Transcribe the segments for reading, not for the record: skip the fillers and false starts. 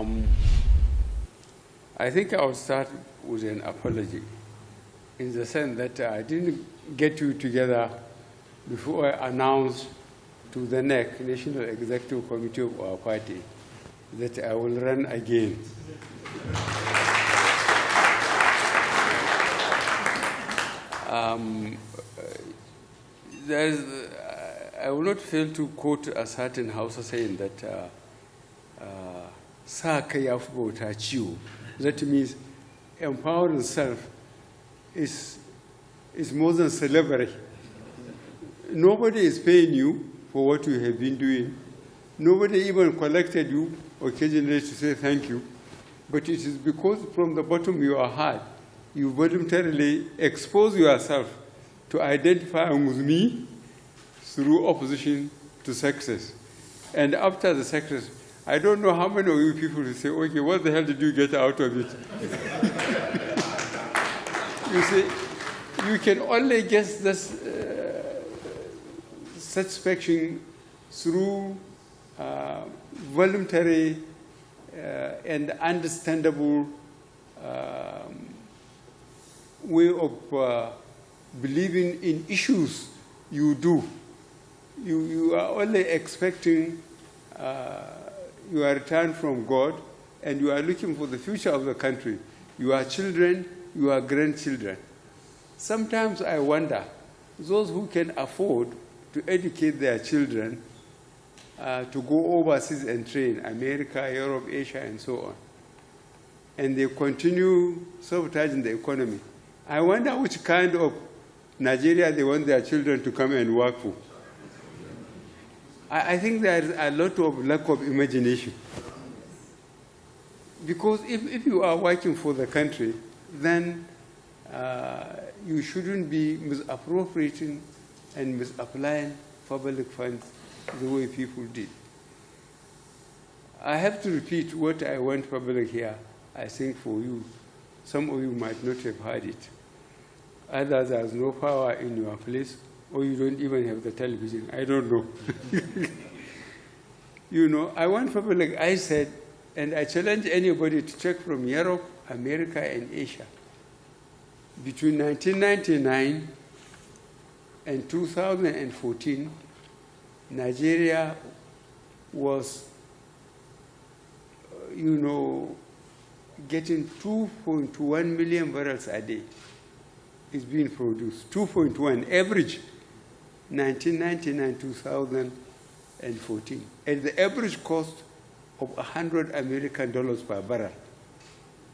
I think I'll start with an apology in the sense that I didn't get you together before I announced to the NEC, National Executive Committee of our party, that I will run again. I will not fail to quote a certain Hausa saying that sa kai ya fi bauta ciwo. That means empowering self is more than slavery. Nobody is paying you for what you have been doing. Nobody even collected you occasionally to say thank you. But it is because from the bottom of your heart, you voluntarily expose yourself to identifying with me through opposition to success. And after the success, I don't know how many of you people will say, okay, what the hell did you get out of it? You see, you can only get this satisfaction through voluntary and understandable way of believing in issues you do. You are only expecting your return from God, and you are looking for the future of the country, your children, your grandchildren. Sometimes I wonder, those who can afford to educate their children to go overseas and train, America, Europe, Asia, and so on, and they continue sabotaging the economy. I wonder which kind of Nigeria they want their children to come and work for. I think there is a lot of lack of imagination. Because if you are working for the country, then you shouldn't be misappropriating and misapplying public funds the way people did. I have to repeat what I went public here, I think for you. Some of you might not have heard it. Either there's no power in your place, or you don't even have the television. I don't know. You know, I went public, I said, and I challenge anybody to check from Europe, America, and Asia. Between 1999 and 2014, Nigeria was, getting 2.1 million barrels a day. Is being produced, 2.1 average, 1999, 2014, at the average cost of $100 American per barrel.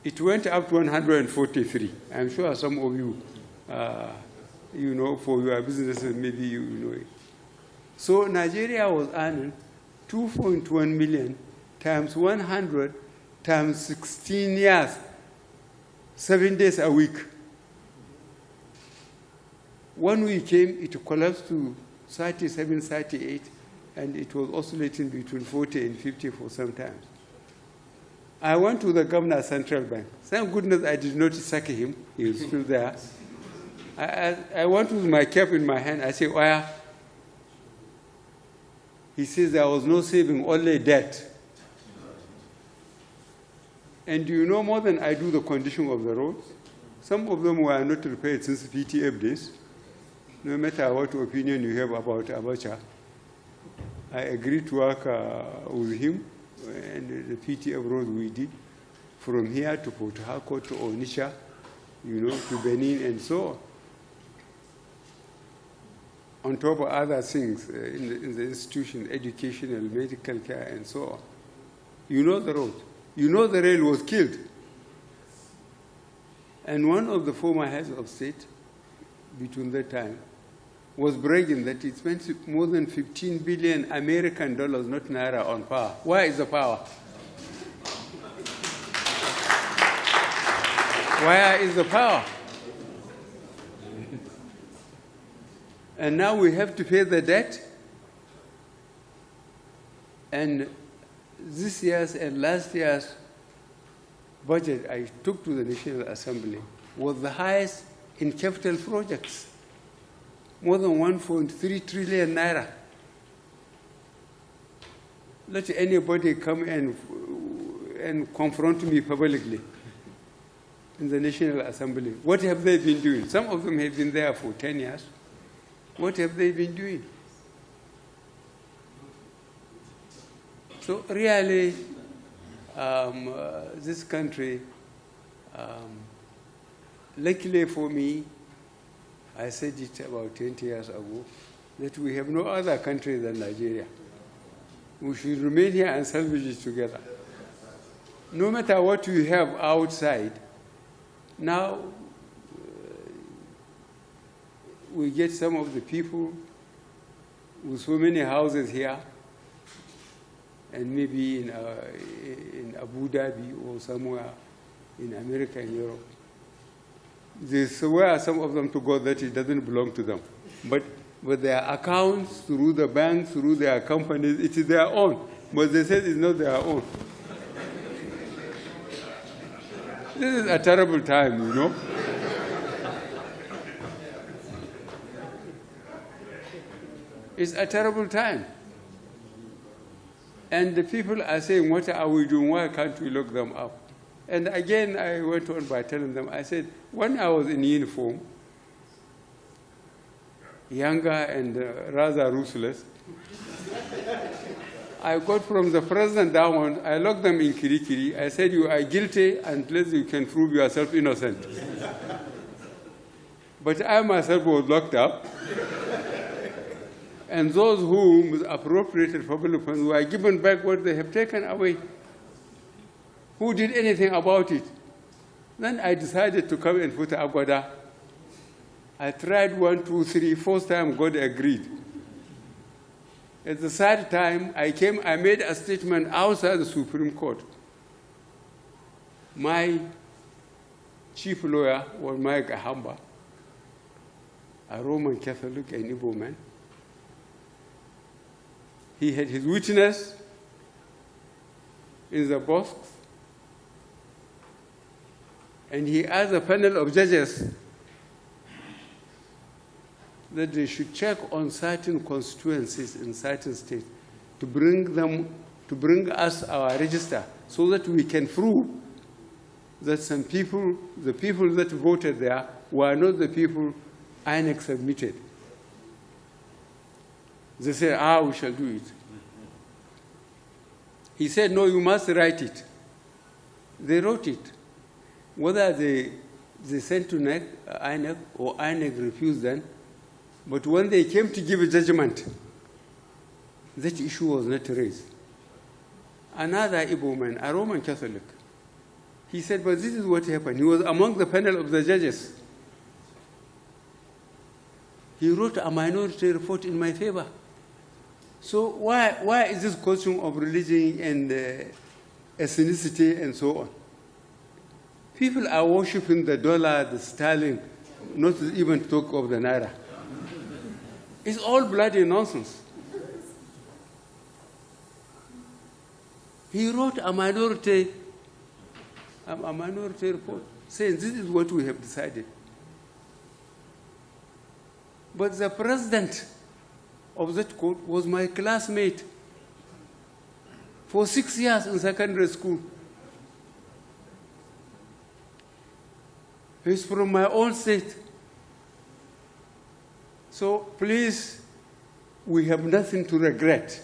It went up to 143. I'm sure some of you, for your businesses, maybe you know it. So Nigeria was earning 2.1 million times 100 times 16 years, 7 days a week. When we came, it collapsed to 37, 38, and it was oscillating between 40 and 50 for some time. I went to the governor of Central Bank. Thank goodness I did not sack him. He was still there. I went with my cap in my hand. I said, where? He says there was no saving, only debt. And do you know more than I do the condition of the roads? Some of them were not repaired since PTF days. No matter what opinion you have about Abacha, I agreed to work with him, and the PTF road we did, from here to Port Harcourt to Onitsha, to Benin and so on. On top of other things in the institution, educational, medical care, and so on. You know the road. You know the rail was killed. And one of the former heads of state, between that time, was bragging that it spent more than 15 billion American dollars, not naira, on power. Where is the power? Where is the power? And now we have to pay the debt. And this year's and last year's budget I took to the National Assembly was the highest in capital projects. More than 1.3 trillion naira. Let anybody come and and confront me publicly in the National Assembly. What have they been doing? Some of them have been there for 10 years. What have they been doing? So really, this country, luckily for me, I said it about 20 years ago, that we have no other country than Nigeria. We should remain here and salvage it together. No matter what you have outside, now we get some of the people with so many houses here, and maybe in Abu Dhabi or somewhere in America and Europe. They swear, some of them, to God that it doesn't belong to them. But their accounts, through the banks, through their companies, it is their own. But they say it's not their own. This is a terrible time, you know. It's a terrible time. And the people are saying, what are we doing? Why can't we lock them up? And again, I went on by telling them, I said, when I was in uniform, younger and rather ruthless, I got from the president down, I locked them in Kirikiri. I said, you are guilty unless you can prove yourself innocent. But I myself was locked up. And those who appropriated public funds were given back what they have taken away. Who did anything about it? Then I decided to come and put Agbada. I tried 1, 2, 3, fourth time God agreed. At the third time, I made a statement outside the Supreme Court. My chief lawyer was Mike Ahamba, a Roman Catholic and Igbo man. He had his witness in the box, and he asked a panel of judges that they should check on certain constituencies in certain states to bring us our register so that we can prove that some people, the people that voted there, were not the people INEC submitted. They said, we shall do it. He said, no, you must write it. They wrote it. Whether they sent to INEC or INEC refused them, but when they came to give a judgment, that issue was not raised. Another Igbo man, a Roman Catholic, he said, but this is what happened. He was among the panel of the judges. He wrote a minority report in my favor. So why is this question of religion and ethnicity and so on? People are worshiping the dollar, the sterling, not to even talk of the naira. It's all bloody nonsense. He wrote a minority report saying this is what we have decided. But the president of that court was my classmate for 6 years in secondary school. He's from my own state. So please, we have nothing to regret.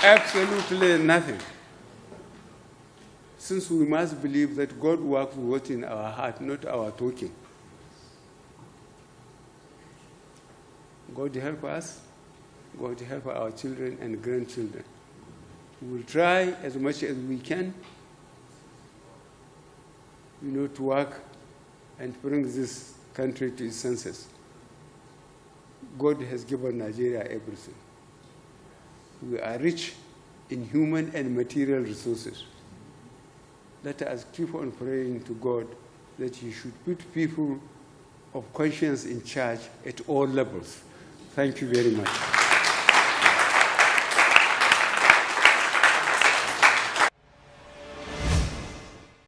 Absolutely nothing. Since we must believe that God works what's in our heart, not our talking. God help us. God help our children and grandchildren. We will try as much as we can, to work and bring this country to its senses. God has given Nigeria everything. We are rich in human and material resources. Let us keep on praying to God that He should put people of conscience in charge at all levels. Thank you very much.